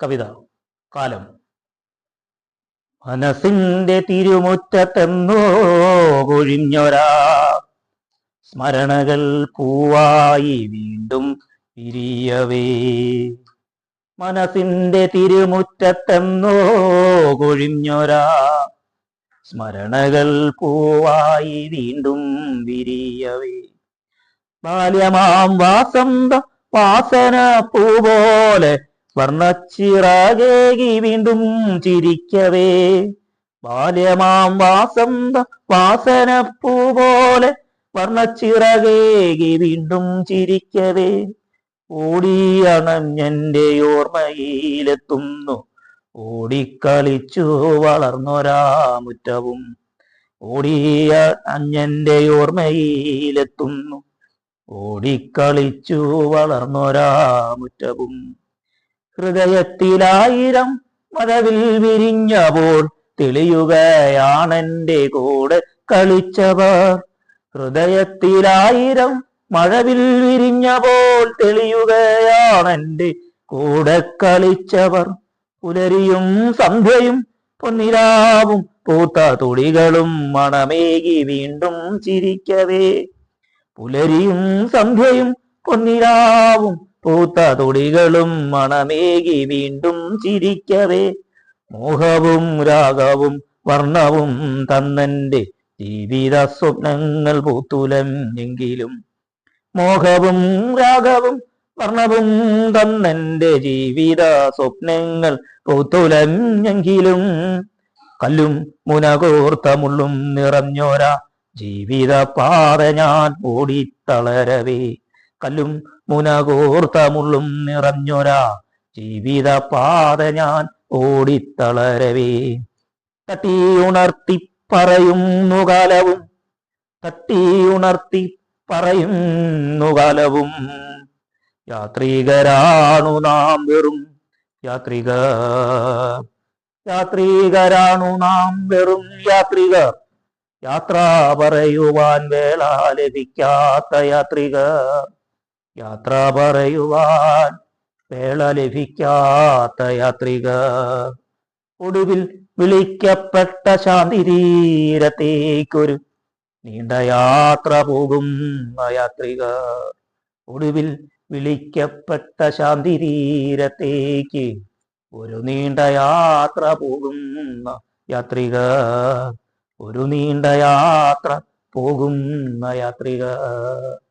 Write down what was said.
കവിത കാലം. മനസ്സിന്റെ തിരുമുറ്റത്തെന്നോ കൊഴിഞ്ഞൊരാ സ്മരണകൾ പൂവായി വീണ്ടും വിരിയവേ. മനസ്സിന്റെ തിരുമുറ്റത്തെന്നോ കൊഴിഞ്ഞൊരാ സ്മരണകൾ പൂവായി വീണ്ടും വിരിയവേ. ബാല്യമാം വാസന്ത വാസന പൂപോലെ വർണ്ണച്ചിറകേകി വീണ്ടും ചിരിക്കവേ. ബാല്യമാം വാസന്ത വാസന പൂപോലെ വർണ്ണച്ചിറകേകി വീണ്ടും ചിരിക്കവേ. ഓടിയണഞ്ഞെന്റെ ഓർമ്മയിലെത്തുന്നു ഓടിക്കളിച്ചു വളർന്നൊരാ മുറ്റവും. ഓടിയ അഞ്ഞെന്റെ ഓർമ്മയിലെത്തുന്നു ഓടിക്കളിച്ചു വളർന്നൊരാ മുറ്റവും. ഹൃദയത്തിലായിരം മഴവിൽ വിരിഞ്ഞപ്പോൾ തെളിയുകയാണെന്റെ കൂടെ കളിച്ചവർ. ഹൃദയത്തിലായിരം മഴവിൽ വിരിഞ്ഞപ്പോൾ തെളിയുകയാണെന്റെ കൂടെ കളിച്ചവർ. പുലരിയും സന്ധ്യയും പൊന്നിലാവും പൂത്ത തുടികളും മണമേകി വീണ്ടും ചിരിക്കവേ. പുലരിയും സന്ധ്യയും പൊന്നിലാവും പൂത്ത തുടികളും മണമേകി വീണ്ടും ചിരിക്കവേ. മോഹവും രാഗവും വർണ്ണവും തന്നെന്റെ ജീവിത സ്വപ്നങ്ങൾ പൂത്തുലഞ്ഞെങ്കിലും. മോഹവും രാഗവും വർണ്ണവും തന്നെന്റെ ജീവിത സ്വപ്നങ്ങൾ പൂത്തുലഞ്ഞെങ്കിലും. കല്ലും മുനകോർത്ത മുള്ളും നിറഞ്ഞോരാ ജീവിത പാത ഞാൻ ഓടിത്തളരവേ. കല്ലും മുനകോർത്ത മുള്ളും നിറഞ്ഞൊരാ ജീവിത പാത ഞാൻ ഓടിത്തളരവേ. തട്ടിയുണർത്തി പറയുന്നു കാലവും തട്ടിയുണർത്തി പറയുന്നു കാലവും. യാത്രികരാണു നാം വെറും യാത്രികരാണു നാം വെറും യാത്രികർ. യാത്ര പറയുവാൻ വേള ലഭിക്കാത്ത യാത്രികർ. യാത്ര പറയുവാൻ വേള ലഭിക്കാത്ത യാത്രികർ. ഒടുവിൽ വിളിക്കപ്പെട്ട ശാന്തിതീരത്തേക്കൊരു നീണ്ട യാത്ര പോകുന്ന യാത്രികർ. ഒടുവിൽ വിളിക്കപ്പെട്ട ശാന്തിതീരത്തേക്ക് ഒരു നീണ്ട യാത്ര പോകുന്ന യാത്രികർ. ഒരു നീണ്ട യാത്ര പോകുന്ന യാത്രികർ.